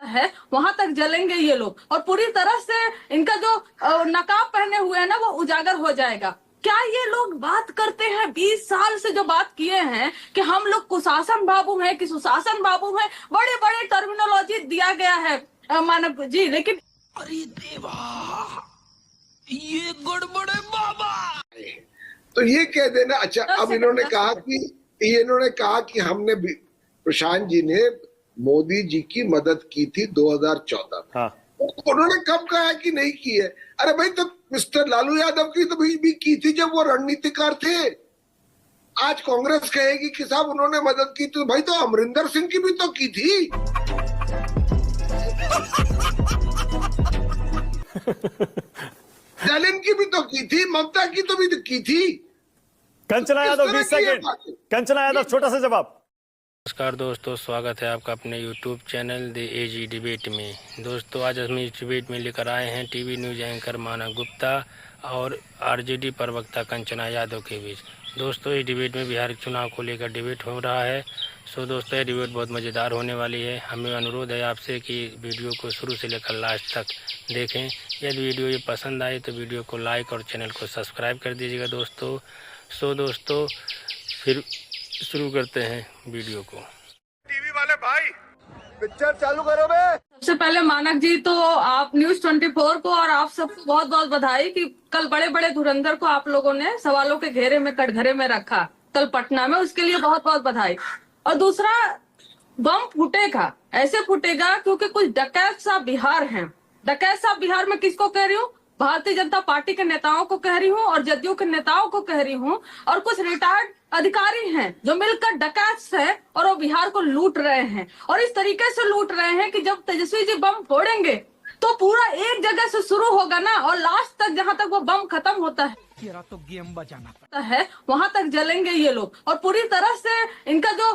है वहां तक जलेंगे ये लोग, और पूरी तरह से इनका जो नकाब पहने हुए है ना वो उजागर हो जाएगा। क्या ये लोग बात करते हैं 20 साल से जो बात किए हैं कि हम लोग कुशासन बाबू हैं कि सुशासन बाबू हैं, बड़े बड़े टर्मिनोलॉजी दिया गया है मानव जी, लेकिन अरे देवा ये गड़बड़ है बाबा। तो ये कह देना। अच्छा, अब इन्होंने कहा कि हमने प्रशांत जी ने मोदी जी की मदद की थी 2014 में। हाँ। उन्होंने कब कहा कि नहीं की है? अरे भाई, तो मिस्टर लालू यादव की तो भी की थी जब वो रणनीतिकार थे। आज कांग्रेस कहेगी कि साहब उन्होंने मदद की, तो भाई तो अमरिंदर सिंह की भी तो की थी। स्टालिन की भी तो की थी, ममता की तो भी तो की थी। कंचना यादव 20 सेकंड। कंचना यादव छोटा सा जवाब। नमस्कार दोस्तों, स्वागत है आपका अपने YouTube channel the AG debate में। दोस्तों आज हम इस डिबेट में लेकर आए हैं टीवी न्यूज़ एंकर मानव गुप्ता और आरजेडी प्रवक्ता कंचना यादव के बीच। दोस्तों इस डिबेट में बिहार चुनाव को लेकर डिबेट हो रहा है। सो दोस्तों ये डिबेट बहुत मज़ेदार होने वाली है। हमें अनुरोध है आपसे कि वीडियो को शुरू से लेकर लास्ट तक देखें। यदि वीडियो ये पसंद आए तो वीडियो को लाइक और चैनल को सब्सक्राइब कर दीजिएगा दोस्तों। सो दोस्तों फिर शुरू करते हैं वीडियो को। टीवी वाले भाई पिक्चर चालू करो बे। सबसे पहले मानक जी तो आप न्यूज 24 को और आप सबको बहुत बहुत बधाई कि कल बड़े बड़े धुरंधर को आप लोगों ने सवालों के घेरे में कटघरे में रखा कल पटना में, उसके लिए बहुत बहुत बधाई। और दूसरा, बम फूटेगा, ऐसे फूटेगा क्योंकि कुछ डकैत सा बिहार है। डकैत सा बिहार में किसको कह रही हूँ? भारतीय जनता पार्टी के नेताओं को कह रही हूँ और जदयू के नेताओं को कह रही हूँ, और कुछ रिटायर्ड अधिकारी हैं जो मिलकर डकैत है और वो बिहार को लूट रहे हैं। और इस तरीके से लूट रहे हैं कि जब तेजस्वी जी बम फोड़ेंगे तो पूरा एक जगह से शुरू होगा ना, और लास्ट तक जहां तक वो बम खत्म होता है तेरा तो गेम बजाना है वहां तक जलेंगे ये लोग, और पूरी तरह से इनका जो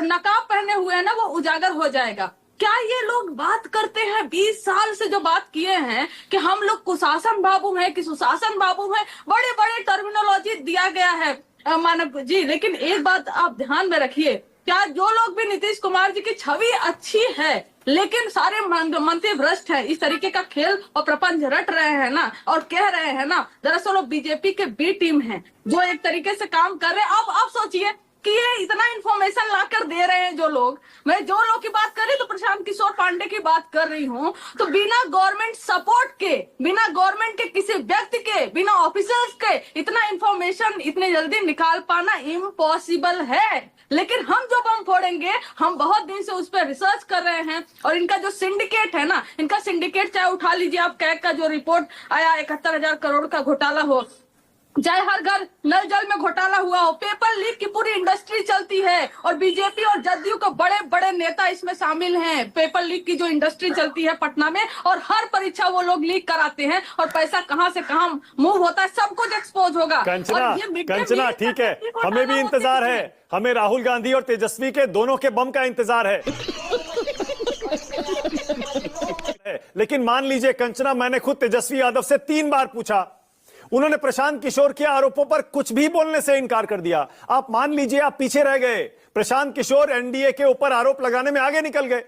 नकाब पहने हुए है ना वो उजागर हो जाएगा। क्या ये लोग बात करते हैं 20 साल से जो बात किए हैं कि हम लोग कुशासन बाबू हैं कि सुशासन बाबू हैं, बड़े बड़े टर्मिनोलॉजी दिया गया है मानव जी, लेकिन एक बात आप ध्यान में रखिए, क्या जो लोग भी नीतीश कुमार जी की छवि अच्छी है लेकिन सारे मंत्री भ्रष्ट हैं, इस तरीके का खेल और प्रपंच रट रहे हैं ना और कह रहे हैं ना, दरअसल वो बीजेपी के बी टीम है जो एक तरीके से काम कर रहे हैं। अब सोचिए कि ये इतना इन्फॉर्मेशन लाकर दे रहे हैं जो लोग, मैं जो लोग की बात कर रही तो प्रशांत किशोर पांडे की बात कर रही हूँ, तो बिना गवर्नमेंट सपोर्ट के, बिना गवर्नमेंट के किसी व्यक्ति के, बिना ऑफिसर्स के इतना इन्फॉर्मेशन इतने जल्दी निकाल पाना इम्पॉसिबल है। लेकिन हम जो बम फोड़ेंगे, हम बहुत दिन से उस पर रिसर्च कर रहे हैं, और इनका जो सिंडिकेट है ना, इनका सिंडिकेट चाहे उठा लीजिए आप, कैग का जो रिपोर्ट आया 71,000 करोड़ का घोटाला हो, चाहे हर घर नल जल में घोटाला हुआ हो, पेपर लीक की पूरी इंडस्ट्री चलती है और बीजेपी और जदयू के बड़े बड़े नेता इसमें शामिल हैं। पेपर लीक की जो इंडस्ट्री चलती है पटना में, और हर परीक्षा वो लोग लीक कराते हैं, और पैसा कहां से कहां मूव होता है सब कुछ एक्सपोज होगा। कंचना ठीक है, हमें भी इंतजार है, हमें राहुल गांधी और तेजस्वी के दोनों के बम का इंतजार है। लेकिन मान लीजिए कंचना, मैंने खुद तेजस्वी यादव से 3 बार पूछा, उन्होंने प्रशांत किशोर के आरोपों पर कुछ भी बोलने से इनकार कर दिया। आप मान लीजिए आप पीछे रह गए, प्रशांत किशोर एनडीए के ऊपर आरोप लगाने में आगे निकल गए।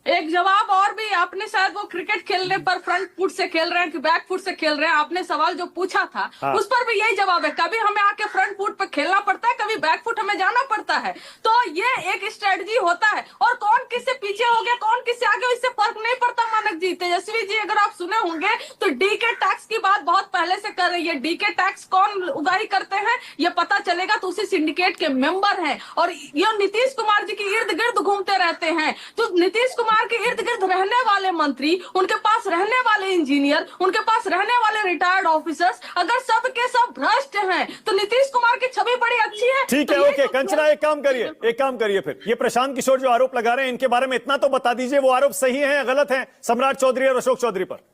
एक जवाब और भी, आपने शायद वो क्रिकेट खेलने पर फ्रंट फुट से खेल रहे हैं कि बैक फुट से खेल रहे हैं, आपने सवाल जो पूछा था उस पर भी यही जवाब है, कभी हमें आके फ्रंट फुट पे खेलना पड़ता है, कभी बैक फुट हमें जाना पड़ता है। तो ये एक स्ट्रेटजी होता है, और कौन किससे पीछे हो गया कौन किससे आगे इससे फर्क नहीं पड़ता मानक जी। तेजस्वी जी अगर आप सुने होंगे तो डीके टैक्स की बात बहुत पहले से कर रही है। डीके टैक्स कौन उगाही करते हैं ये पता चलेगा तो उसी सिंडिकेट के मेंबर हैं, और ये नीतीश कुमार जी के इर्द गिर्द घूमते रहते हैं। तो नीतीश कुमार के इर्द गिर्द रहने वाले मंत्री, उनके पास रहने वाले इंजीनियर, उनके पास रहने वाले रिटायर्ड ऑफिसर्स, अगर सब के सब भ्रष्ट हैं तो नीतीश कुमार की छवि बड़ी अच्छी है। ठीक है, ओके कंचना, एक काम करिए फिर, ये प्रशांत किशोर जो आरोप लगा रहे हैं इनके बारे में इतना तो बता दीजिए, वो आरोप सही है या गलत है सम्राट चौधरी और अशोक चौधरी पर?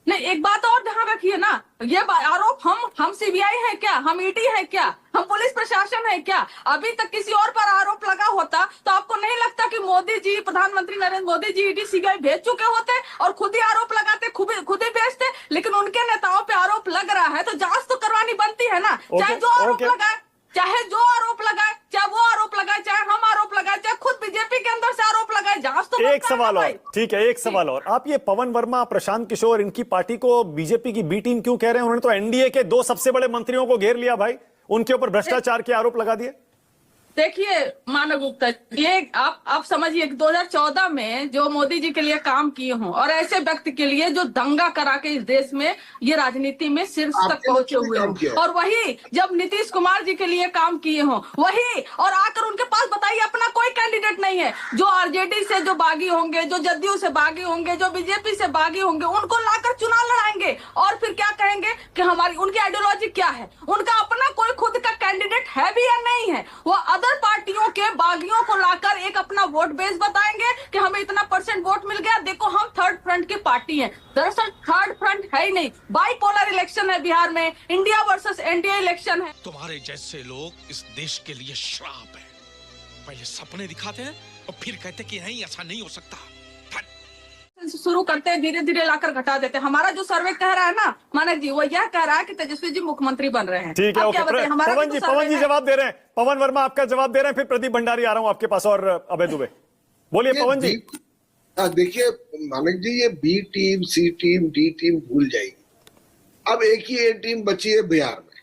नहीं, एक बात और ध्यान रखिए ना, ये आरोप हम सीबीआई है क्या, हम ईडी है क्या, हम पुलिस प्रशासन है क्या? अभी तक किसी और पर आरोप लगा होता तो आपको नहीं लगता कि मोदी जी, प्रधानमंत्री नरेंद्र मोदी जी ईडी सीबीआई भेज चुके होते और खुद ही आरोप लगाते, खुद ही भेजते? लेकिन उनके नेताओं पे आरोप लग रहा है तो जांच तो करवानी बनती है ना। चाहे जो आरोप लगाए, चाहे वो आरोप लगाए, चाहे हम आरोप लगाए, चाहे खुद बीजेपी के अंदर से आरोप लगाए, जांच तो को एक मत करना सवाल और, भाई। ठीक है, एक सवाल और। आप ये पवन वर्मा, प्रशांत किशोर, इनकी पार्टी को बीजेपी की बी टीम क्यों कह रहे हैं? उन्होंने तो एनडीए के 2 सबसे बड़े मंत्रियों को घेर लिया भाई, उनके ऊपर भ्रष्टाचार के आरोप लगा दिए। देखिए मानव गुप्ता, ये आप समझिए 2014 में जो मोदी जी के लिए काम किए हों और ऐसे व्यक्ति के लिए जो दंगा करा के इस देश में ये राजनीति में शीर्ष तक पहुंचे हुए हों, और वही जब नीतीश कुमार जी के लिए काम किए हों, वही और आकर उनके पास बताइए अपना कोई कैंडिडेट नहीं है। जो आरजेडी से जो बागी होंगे, जो जदयू से बागी होंगे, जो बीजेपी से बागी होंगे, उनको लाकर चुनाव लड़ाएंगे और फिर क्या कहेंगे कि हमारी उनकी आइडियोलॉजी क्या है। उनका अपना कोई खुद का कैंडिडेट है भी या नहीं है। वो अदर पार्टियों के बागियों को लाकर एक अपना वोट बेस बताएंगे कि हमें इतना % वोट मिल गया, देखो हम थर्ड फ्रंट की पार्टी हैं। दरअसल थर्ड फ्रंट है ही नहीं, बाइपोलर इलेक्शन है बिहार में, इंडिया वर्सेस एनडीए इलेक्शन है। तुम्हारे जैसे लोग इस देश के लिए श्राप है। पहले सपने दिखाते हैं और फिर कहते कि नहीं ऐसा नहीं हो सकता। शुरू करते हैं, धीरे धीरे लाकर घटा देते हैं। हमारा जो सर्वे कह रहा है ना मानक जी, वो यह कह रहा है कि तेजस्वी जी मुख्यमंत्री बन रहे हैं। ठीक है, ओके। पवन जी जवाब दे रहे हैं, पवन वर्मा आपका जवाब दे रहे हैं, फिर प्रदीप भंडारी आ रहा हूं आपके पास और अभय दुबे। बोलिए पवन जी। देखिए मानक जी, ये बी टीम, सी टीम, डी टीम भूल जाएगी। अब एक ही ए टीम बची है बिहार में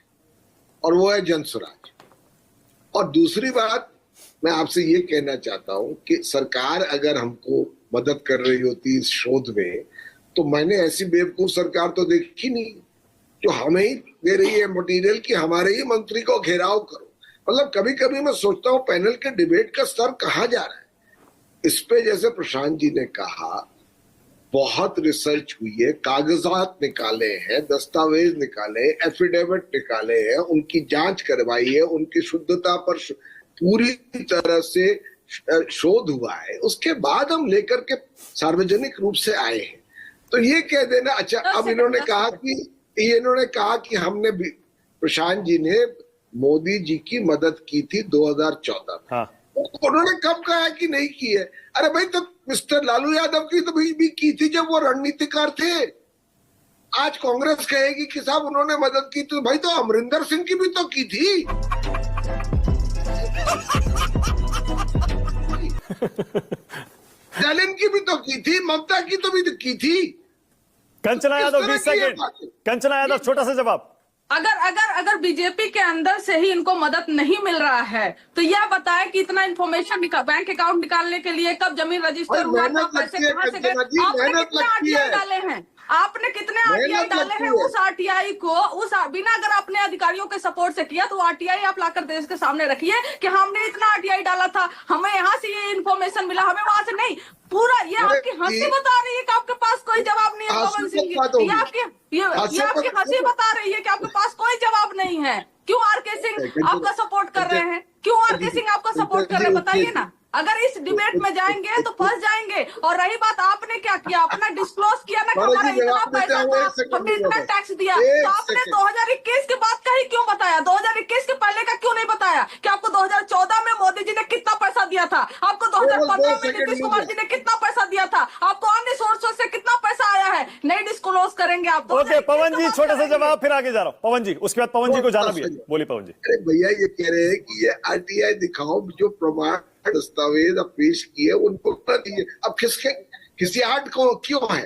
और वो है जनसुराज। और दूसरी बात मैं आपसे ये कहना चाहता हूं कि सरकार अगर हमको मदद कर रही होती इस शोध में, तो मैंने ऐसी बेवकूफ सरकार तो देखी नहीं जो हमें ही दे रही है मटेरियल कि हमारे ही मंत्री को घेराव करो। मतलब कभी कभी मैं सोचता हूँ पैनल के डिबेट का स्तर कहाँ जा रहा है। इस पे जैसे प्रशांत जी ने कहा, बहुत रिसर्च हुई है, कागजात निकाले हैं, दस्तावेज निकाले, एफिडेविट निकाले हैं, उनकी जांच करवाई है, उनकी शुद्धता पर पूरी तरह से शोध हुआ है। उसके बाद हम लेकर के सार्वजनिक रूप से आए हैं। तो ये कह देना, अच्छा अब इन्होंने कहा कि हमने प्रशांत जी ने मोदी जी की मदद की थी 2014 में। हाँ। उन्होंने कब कहा कि नहीं की है? अरे भाई, तो मिस्टर लालू यादव की तो भी की थी जब वो रणनीतिकार थे। आज कांग्रेस कहेगी कि साहब उन्होंने मदद की, तो भाई तो अमरिंदर सिंह की भी तो की थी। स्टालिन की भी तो की थी, ममता की तो भी तो की थी। कंचना यादव 20 सेकंड। कंचना यादव छोटा सा जवाब। अगर बीजेपी के अंदर से ही इनको मदद नहीं मिल रहा है तो यह बताए कि इतना इन्फॉर्मेशन बैंक अकाउंट निकालने के लिए कब जमीन रजिस्टर हुआ, कब पैसे कहां से गए, आपने कितने आरटीआई डाले हैं? आपने कितने आरटीआई डाले हैं? उस आरटीआई को बिना अगर आपने अधिकारियों के सपोर्ट से किया तो आरटीआई आप लाकर देश के सामने रखिए कि हमने इतना आरटीआई डाला था, हमें यहाँ से ये इन्फॉर्मेशन मिला, हमें वहां से नहीं। पूरा ये आपकी हंसी बता रही है कि आपके पास कोई जवाब नहीं है पवन सिंह जी। ये आपकी हंसी बता रही है कि आपके पास कोई जवाब नहीं है। क्यों आरके सिंह आपका सपोर्ट कर रहे हैं? क्यों आरके सिंह आपका सपोर्ट कर रहे हैं? बताइए ना। अगर इस डिबेट में जाएंगे तो फंस जाएंगे। और रही बात, आपने क्या किया? अपना डिस्क्लोज किया ना कि हमारा इतना पैसा था, हमने इतना टैक्स दिया। तो आपने 2021 के बाद का ही क्यों बताया? 2021 के पहले का क्यों नहीं बताया कि आपको 2014 में मोदी जी ने कितना पैसा दिया था, आपको 2015 में नीतीश कुमार जी ने कितना पैसा दिया था, आपको अन्य सोर्सों से कितना पैसा आया है? नहीं डिस्क्लोज करेंगे आप। ओके पवन जी, छोटा सा जवाब, फिर आगे जा रहा हूँ। पवन जी, उसके बाद पवन जी को जाना भी है। बोलिए पवन जी। अरे भैया, ये कह रहे हैं कि ये आरटीआई दिखाओ, जो प्रमाण दस्तावेज अब पेश किए उनको कर दिए। अब किसी आर्ट को क्यों है?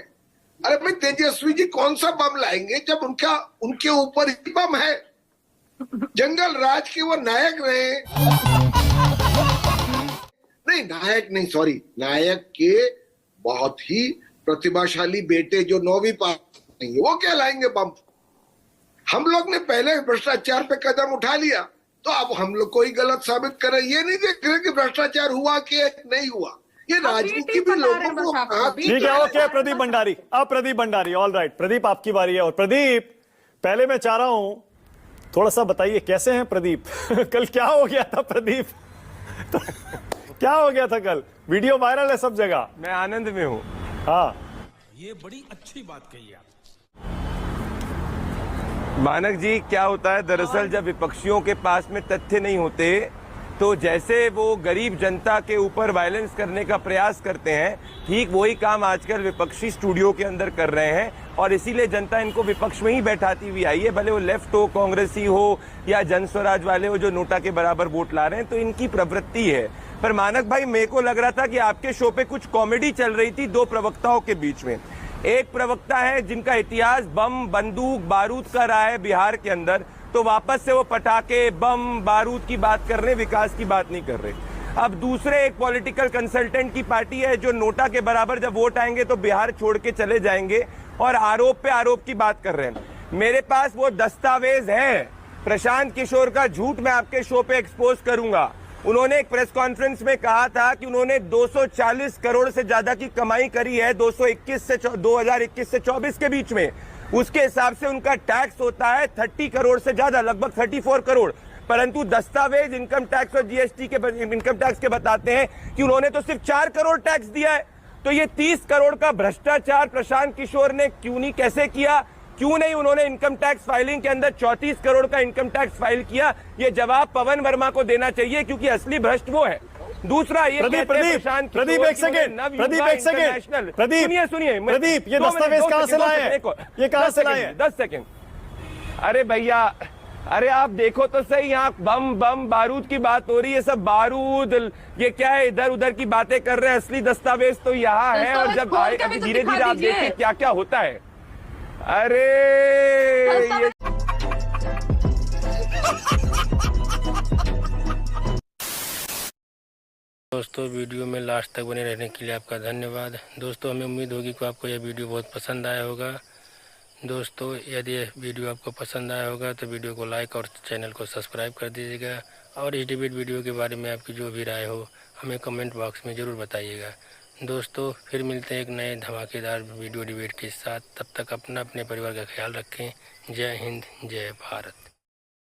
अरे भाई, तेजस्वी जी कौन सा बम लाएंगे जब उनके ऊपर ही बम है? जंगल राज के वो नायक रहे, नहीं नायक नहीं, सॉरी, नायक के बहुत ही प्रतिभाशाली बेटे जो 9वीं पास नहीं है, वो क्या लाएंगे बम? हम लोग ने पहले भ्रष्टाचार पे कदम उठा लिया, तो अब हम लोग कोई गलत साबित कर रहे, ये नहीं देख रहे कि भ्रष्टाचार हुआ कि नहीं हुआ। ये राजनीति भी लोगों को। ठीक है, ओके प्रदीप भंडारी। अब प्रदीप भंडारी, ऑल राइट प्रदीप, आपकी बारी है। और प्रदीप, पहले मैं चाह रहा हूं थोड़ा सा बताइए कैसे हैं प्रदीप? कल क्या हो गया था प्रदीप? तो क्या हो गया था कल? वीडियो वायरल है सब जगह। मैं आनंद में हूँ। हाँ, ये बड़ी अच्छी बात कही आप। मानक जी, क्या होता है दरअसल, जब विपक्षियों के पास में तथ्य नहीं होते तो जैसे वो गरीब जनता के ऊपर वायलेंस करने का प्रयास करते हैं, ठीक वही काम आजकल विपक्षी स्टूडियो के अंदर कर रहे हैं। और इसीलिए जनता इनको विपक्ष में ही बैठाती हुई आई है, भले वो लेफ्ट हो, कांग्रेसी हो या जनस्वराज वाले हो जो नोटा के बराबर वोट ला रहे हैं। तो इनकी प्रवृत्ति है। पर मानक भाई, मेरे को लग रहा था कि आपके शो पे कुछ कॉमेडी चल रही थी दो प्रवक्ताओं के बीच में। एक प्रवक्ता है जिनका इतिहास बम बंदूक बारूद का रहा है बिहार के अंदर, तो वापस से वो पटाखे बम बारूद की बात कर रहे, विकास की बात नहीं कर रहे। अब दूसरे एक पॉलिटिकल कंसल्टेंट की पार्टी है जो नोटा के बराबर जब वोट आएंगे तो बिहार छोड़ के चले जाएंगे और आरोप पे आरोप की बात कर रहे हैं। मेरे पास वो दस्तावेज है, प्रशांत किशोर का झूठ मैं आपके शो पे एक्सपोज करूंगा। उन्होंने एक प्रेस कॉन्फ्रेंस में कहा था कि उन्होंने 240 करोड़ से ज्यादा की कमाई करी है 2021 से 24 के बीच में। उसके हिसाब से उनका टैक्स होता है 30 करोड़ से ज्यादा, लगभग 34 करोड़। परंतु दस्तावेज इनकम टैक्स और जीएसटी के इनकम टैक्स के बताते हैं कि उन्होंने तो सिर्फ 4 करोड़ टैक्स दिया है। तो ये 30 करोड़ का भ्रष्टाचार प्रशांत किशोर ने क्यों नहीं, कैसे किया? क्यों नहीं उन्होंने इनकम टैक्स फाइलिंग के अंदर 34 करोड़ का इनकम टैक्स फाइल किया? ये जवाब पवन वर्मा को देना चाहिए, क्योंकि असली भ्रष्ट वो है। दूसरा ये प्रदीप एक सेकंड प्रदीप, ये दस्तावेज कहां से लाए हैं? ये कहां से लाए हैं? 10 सेकंड। अरे भैया, अरे आप देखो तो सही, यहाँ बम बम बारूद की बात हो रही है, सब बारूद, ये क्या है, इधर उधर की बातें कर रहे हैं। असली दस्तावेज तो यहाँ है, और जब धीरे धीरे आप देखिए क्या क्या होता है। अरे ये दोस्तों, वीडियो में लास्ट तक बने रहने के लिए आपका धन्यवाद। दोस्तों, हमें उम्मीद होगी कि आपको यह वीडियो बहुत पसंद आया होगा। दोस्तों, यदि यह वीडियो आपको पसंद आया होगा तो वीडियो को लाइक और चैनल को सब्सक्राइब कर दीजिएगा, और इस डिबेट वीडियो के बारे में आपकी जो भी राय हो हमें कमेंट बॉक्स में ज़रूर बताइएगा। दोस्तों, फिर मिलते हैं एक नए धमाकेदार वीडियो डिबेट के साथ। तब तक अपने परिवार का ख्याल रखें। जय हिंद, जय भारत।